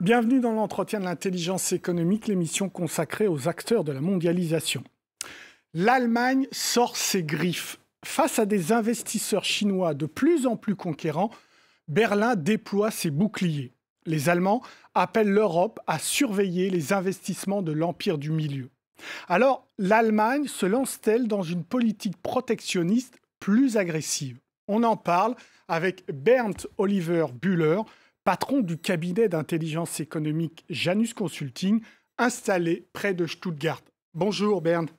Bienvenue dans l'entretien de l'intelligence économique, l'émission consacrée aux acteurs de la mondialisation. L'Allemagne sort ses griffes. Face à des investisseurs chinois de plus en plus conquérants, Berlin déploie ses boucliers. Les Allemands appellent l'Europe à surveiller les investissements de l'Empire du Milieu. Alors, l'Allemagne se lance-t-elle dans une politique protectionniste plus agressive? On en parle avec Bernd Oliver Bühler, patron du cabinet d'intelligence économique Janus Consulting, installé près de Stuttgart. Bonjour Bernd.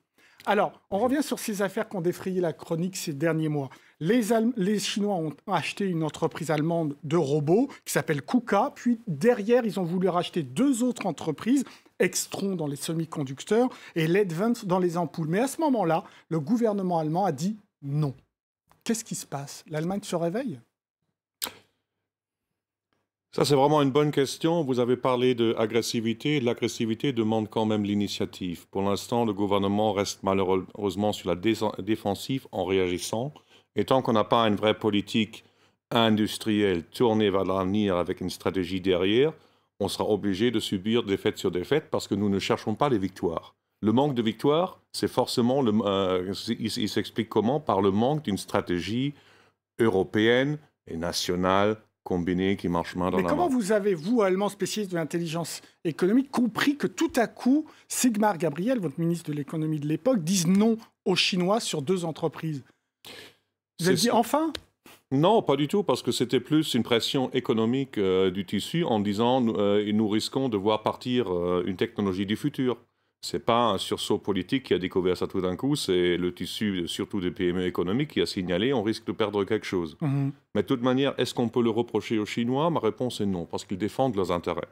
Alors, on revient sur ces affaires qui ont défrayé la chronique ces derniers mois. Les Chinois ont acheté une entreprise allemande de robots qui s'appelle KUKA, puis derrière, ils ont voulu racheter deux autres entreprises, Extron dans les semi-conducteurs et Ledvance dans les ampoules. Mais à ce moment-là, le gouvernement allemand a dit non. Qu'est-ce qui se passe? L'Allemagne se réveille? Ça, c'est vraiment une bonne question. Vous avez parlé d'agressivité. L'agressivité demande quand même l'initiative. Pour l'instant, le gouvernement reste malheureusement sur la défensive en réagissant. Et tant qu'on n'a pas une vraie politique industrielle tournée vers l'avenir avec une stratégie derrière, on sera obligé de subir défaite sur défaite parce que nous ne cherchons pas les victoires. Le manque de victoire, c'est forcément, il s'explique comment? Par le manque d'une stratégie européenne et nationale combinée qui marche main dans la main. Mais comment vous avez, vous, Allemands spécialistes de l'intelligence économique, compris que tout à coup, Sigmar Gabriel, votre ministre de l'économie de l'époque, dise non aux Chinois sur deux entreprises? Vous avez dit enfin? Non, pas du tout, parce que c'était plus une pression économique du tissu en disant nous risquons de voir partir une technologie du futur. Ce n'est pas un sursaut politique qui a découvert ça tout d'un coup, c'est le tissu, surtout des PME économiques, qui a signalé on risque de perdre quelque chose. Mais de toute manière, est-ce qu'on peut le reprocher aux Chinois? Ma réponse est non, parce qu'ils défendent leurs intérêts.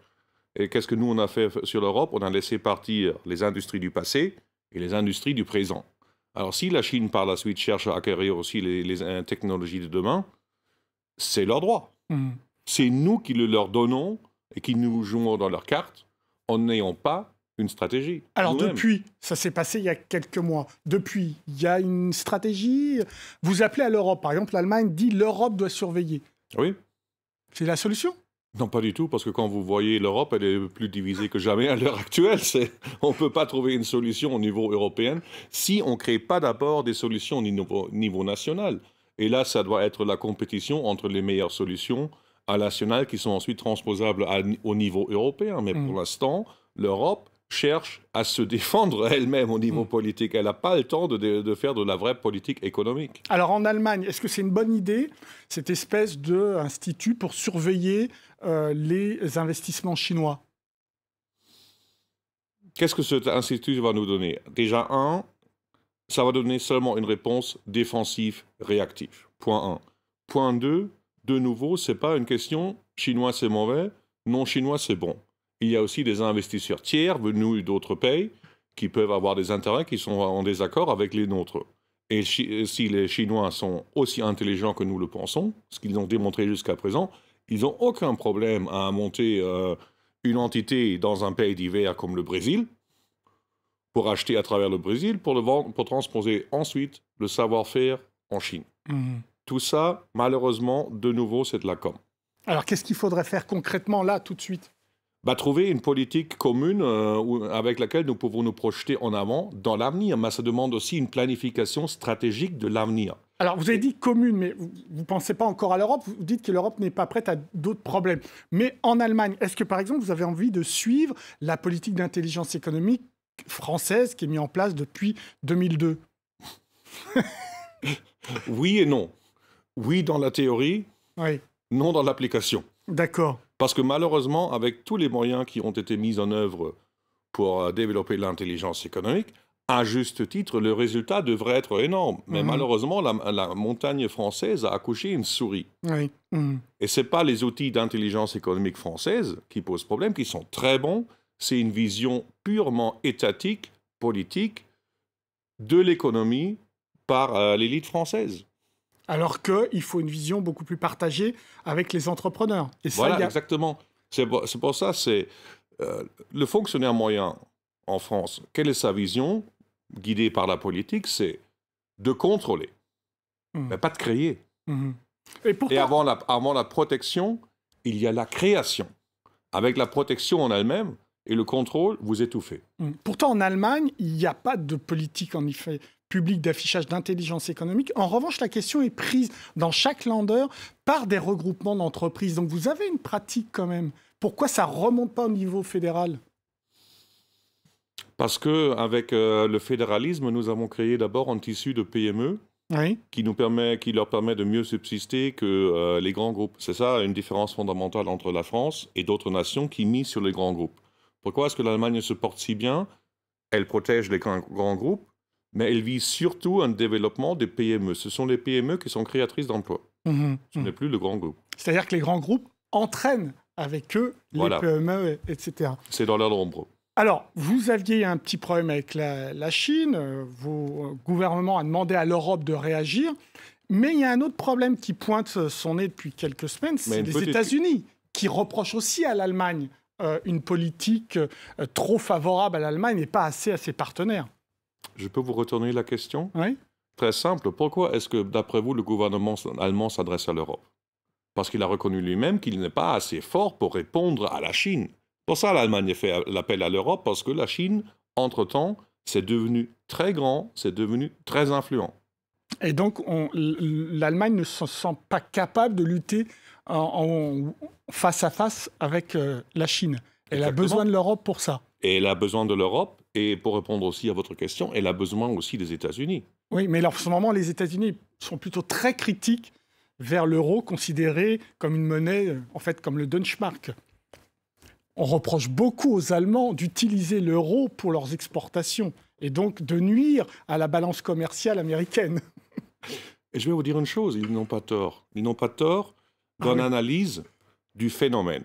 Et qu'est-ce que nous, on a fait sur l'Europe? On a laissé partir les industries du passé et les industries du présent. Alors si la Chine, par la suite, cherche à acquérir aussi les technologies de demain, c'est leur droit. C'est nous qui le leur donnons et qui nous jouons dans leurs cartes en n'ayant pas une stratégie. Alors depuis, ça s'est passé il y a quelques mois, depuis, il y a une stratégie. Vous appelez à l'Europe, par exemple, l'Allemagne dit l'Europe doit surveiller. Oui. C'est la solution? Non, pas du tout, parce que quand vous voyez l'Europe, elle est plus divisée que jamais à l'heure actuelle. On ne peut pas trouver une solution au niveau européen si on ne crée pas d'abord des solutions au niveau national. Et là, ça doit être la compétition entre les meilleures solutions à national qui sont ensuite transposables au niveau européen. Mais pour l'instant, l'Europe cherche à se défendre elle-même au niveau politique. Elle n'a pas le temps de faire de la vraie politique économique. Alors en Allemagne, est-ce que c'est une bonne idée, cette espèce d'institut pour surveiller les investissements chinois? Qu'est-ce que cet institut va nous donner? Déjà, ça va donner seulement une réponse défensive réactive. Point 1. Point 2, de nouveau, ce n'est pas une question chinois c'est mauvais, non chinois c'est bon. Il y a aussi des investisseurs tiers venus d'autres pays qui peuvent avoir des intérêts qui sont en désaccord avec les nôtres. Et si les Chinois sont aussi intelligents que nous le pensons, ce qu'ils ont démontré jusqu'à présent, ils n'ont aucun problème à monter une entité dans un pays divers comme le Brésil, pour acheter à travers le Brésil, pour le vendre, pour transposer ensuite le savoir-faire en Chine. Tout ça, malheureusement, de nouveau, c'est de la com. Alors qu'est-ce qu'il faudrait faire concrètement là, tout de suite? Trouver une politique commune avec laquelle nous pouvons nous projeter en avant dans l'avenir. Mais ça demande aussi une planification stratégique de l'avenir. Alors, vous avez dit commune, mais vous ne pensez pas encore à l'Europe. Vous dites que l'Europe n'est pas prête à d'autres problèmes. Mais en Allemagne, est-ce que, par exemple, vous avez envie de suivre la politique d'intelligence économique française qui est mise en place depuis 2002? Oui et non. Oui dans la théorie, oui. Non dans l'application. D'accord. Parce que malheureusement, avec tous les moyens qui ont été mis en œuvre pour développer l'intelligence économique, à juste titre, le résultat devrait être énorme. Mais malheureusement, la montagne française a accouché une souris. Oui. Et ce n'est pas les outils d'intelligence économique française qui posent problème, qui sont très bons. C'est une vision purement étatique, politique, de l'économie par l'élite française. Alors qu'il faut une vision beaucoup plus partagée avec les entrepreneurs. Et ça, voilà, exactement. C'est pour ça, le fonctionnaire moyen en France, quelle est sa vision, guidée par la politique? C'est de contrôler, mais pas de créer. Et pourtant... Et avant la protection, il y a la création. Avec la protection en elle-même et le contrôle, vous étouffez. Pourtant, en Allemagne, il n'y a pas de politique, en effet, publique d'affichage d'intelligence économique. En revanche, la question est prise dans chaque Länder par des regroupements d'entreprises. Donc vous avez une pratique quand même. Pourquoi ça ne remonte pas au niveau fédéral ? Parce qu'avec le fédéralisme, nous avons créé d'abord un tissu de PME qui leur permet de mieux subsister que les grands groupes. C'est ça une différence fondamentale entre la France et d'autres nations qui misent sur les grands groupes. Pourquoi est-ce que l'Allemagne se porte si bien ? Elle protège les grands groupes, mais elle vise surtout un développement des PME. Ce sont les PME qui sont créatrices d'emplois. Ce n'est plus le grand groupe. C'est-à-dire que les grands groupes entraînent avec eux les PME, etc. C'est dans leur ombre. Alors, vous aviez un petit problème avec la Chine. Vos gouvernements a demandé à l'Europe de réagir. Mais il y a un autre problème qui pointe son nez depuis quelques semaines, c'est les États-Unis, qui reprochent aussi à l'Allemagne une politique trop favorable à l'Allemagne et pas assez à ses partenaires. Je peux vous retourner la question ? Oui. Très simple. Pourquoi est-ce que, d'après vous, le gouvernement allemand s'adresse à l'Europe ? Parce qu'il a reconnu lui-même qu'il n'est pas assez fort pour répondre à la Chine. Pour ça, l'Allemagne fait l'appel à l'Europe, parce que la Chine, entre-temps, c'est devenu très grand, c'est devenu très influent. Et donc, l'Allemagne ne se sent pas capable de lutter face à face avec la Chine. Elle a besoin de l'Europe pour ça. Et elle a besoin de l'Europe, et pour répondre aussi à votre question, elle a besoin aussi des États-Unis. Oui, mais en ce moment, les États-Unis sont plutôt très critiques vers l'euro, considéré comme une monnaie, en fait, comme le Deutschmark. On reproche beaucoup aux Allemands d'utiliser l'euro pour leurs exportations et donc de nuire à la balance commerciale américaine. Et je vais vous dire une chose, ils n'ont pas tort. Ils n'ont pas tort dans l'analyse du phénomène.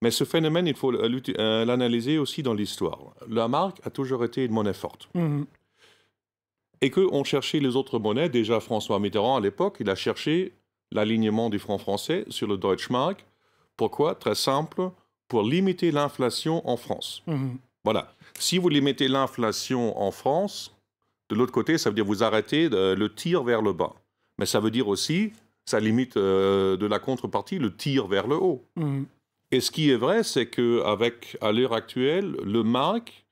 Mais ce phénomène, il faut l'analyser aussi dans l'histoire. La marque a toujours été une monnaie forte. Et qu'on cherchait les autres monnaies, déjà François Mitterrand à l'époque, il a cherché l'alignement du franc français sur le Deutschmark. Pourquoi ? Très simple, pour limiter l'inflation en France. Voilà. Si vous limitez l'inflation en France, de l'autre côté, ça veut dire vous arrêtez le tir vers le bas. Mais ça veut dire aussi, ça limite de la contrepartie le tir vers le haut. Et ce qui est vrai, c'est qu'à l'heure actuelle, le mark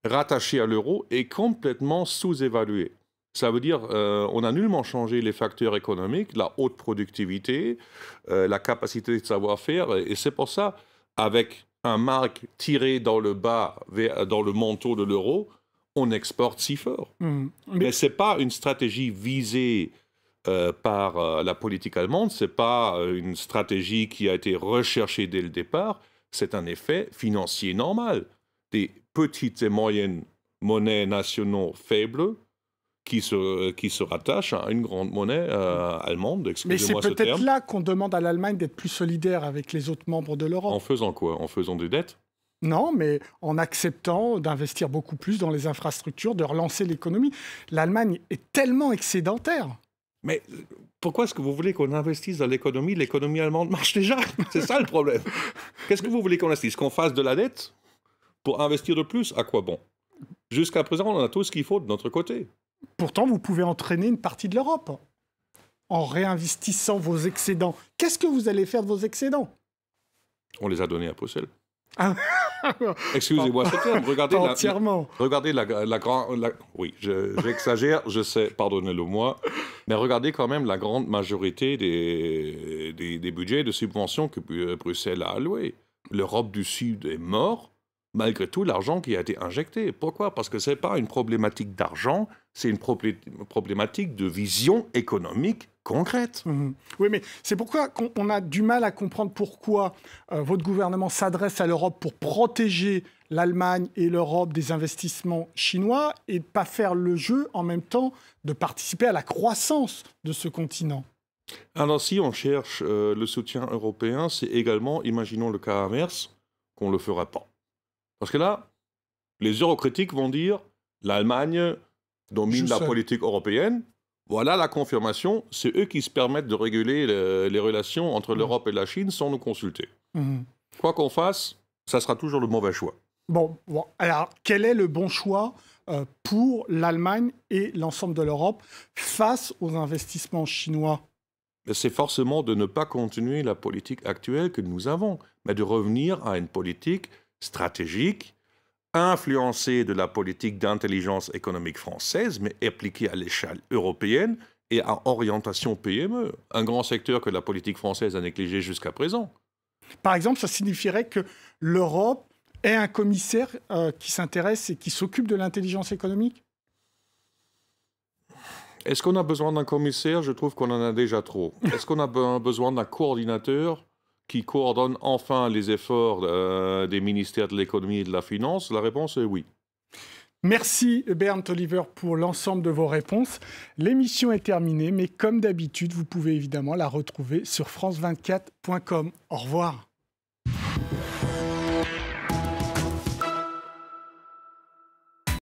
rattaché à l'euro est complètement sous-évalué. Ça veut dire on a nullement changé les facteurs économiques, la haute productivité, la capacité de savoir-faire. Et c'est pour ça, avec un mark tiré dans le bas, dans le manteau de l'euro, on exporte si fort. Mais ce n'est pas une stratégie visée par la politique allemande, ce n'est pas une stratégie qui a été recherchée dès le départ, c'est un effet financier normal. Des petites et moyennes monnaies nationaux faibles qui se rattachent à une grande monnaie allemande, excusez-moi ce terme. Mais c'est peut-être là qu'on demande à l'Allemagne d'être plus solidaire avec les autres membres de l'Europe. En faisant quoi ? En faisant des dettes ? Non, mais en acceptant d'investir beaucoup plus dans les infrastructures, de relancer l'économie. L'Allemagne est tellement excédentaire. Mais pourquoi est-ce que vous voulez qu'on investisse dans l'économie ? L'économie allemande marche déjà. C'est ça le problème. Qu'est-ce que vous voulez qu'on investisse ? Qu'on fasse de la dette pour investir de plus ? À quoi bon ? Jusqu'à présent, on a tout ce qu'il faut de notre côté. Pourtant, vous pouvez entraîner une partie de l'Europe en réinvestissant vos excédents. Qu'est-ce que vous allez faire de vos excédents ? On les a donnés à Bruxelles. Excusez-moi ce terme. Regardez la grande... Oui, j'exagère, je sais, pardonnez-le-moi. Mais regardez quand même la grande majorité des budgets de subventions que Bruxelles a alloués. L'Europe du Sud est morte, malgré tout l'argent qui a été injecté. Pourquoi ? Parce que ce n'est pas une problématique d'argent, c'est une problématique de vision économique concrète. Oui, mais c'est pourquoi on a du mal à comprendre pourquoi votre gouvernement s'adresse à l'Europe pour protéger l'Allemagne et l'Europe des investissements chinois et pas faire le jeu en même temps de participer à la croissance de ce continent. Alors si on cherche le soutien européen, c'est également, imaginons le cas inverse, qu'on ne le fera pas. Parce que là, les eurocritiques vont dire l'Allemagne domine la politique européenne. Voilà la confirmation. C'est eux qui se permettent de réguler les relations entre l'Europe et la Chine sans nous consulter. Quoi qu'on fasse, ça sera toujours le mauvais choix. Bon, alors quel est le bon choix pour l'Allemagne et l'ensemble de l'Europe face aux investissements chinois ? c'est forcément de ne pas continuer la politique actuelle que nous avons, mais de revenir à une politique stratégique, influencée de la politique d'intelligence économique française, mais appliquée à l'échelle européenne et à orientation PME, un grand secteur que la politique française a négligé jusqu'à présent. Par exemple, ça signifierait que l'Europe ait un commissaire qui s'intéresse et qui s'occupe de l'intelligence économique ? Est-ce qu'on a besoin d'un commissaire? Je trouve qu'on en a déjà trop. Est-ce qu'on a besoin d'un coordinateur qui coordonne enfin les efforts des ministères de l'économie et de la finance? La réponse est oui. Merci Bernd Oliver pour l'ensemble de vos réponses. L'émission est terminée, mais comme d'habitude, vous pouvez évidemment la retrouver sur france24.com. Au revoir.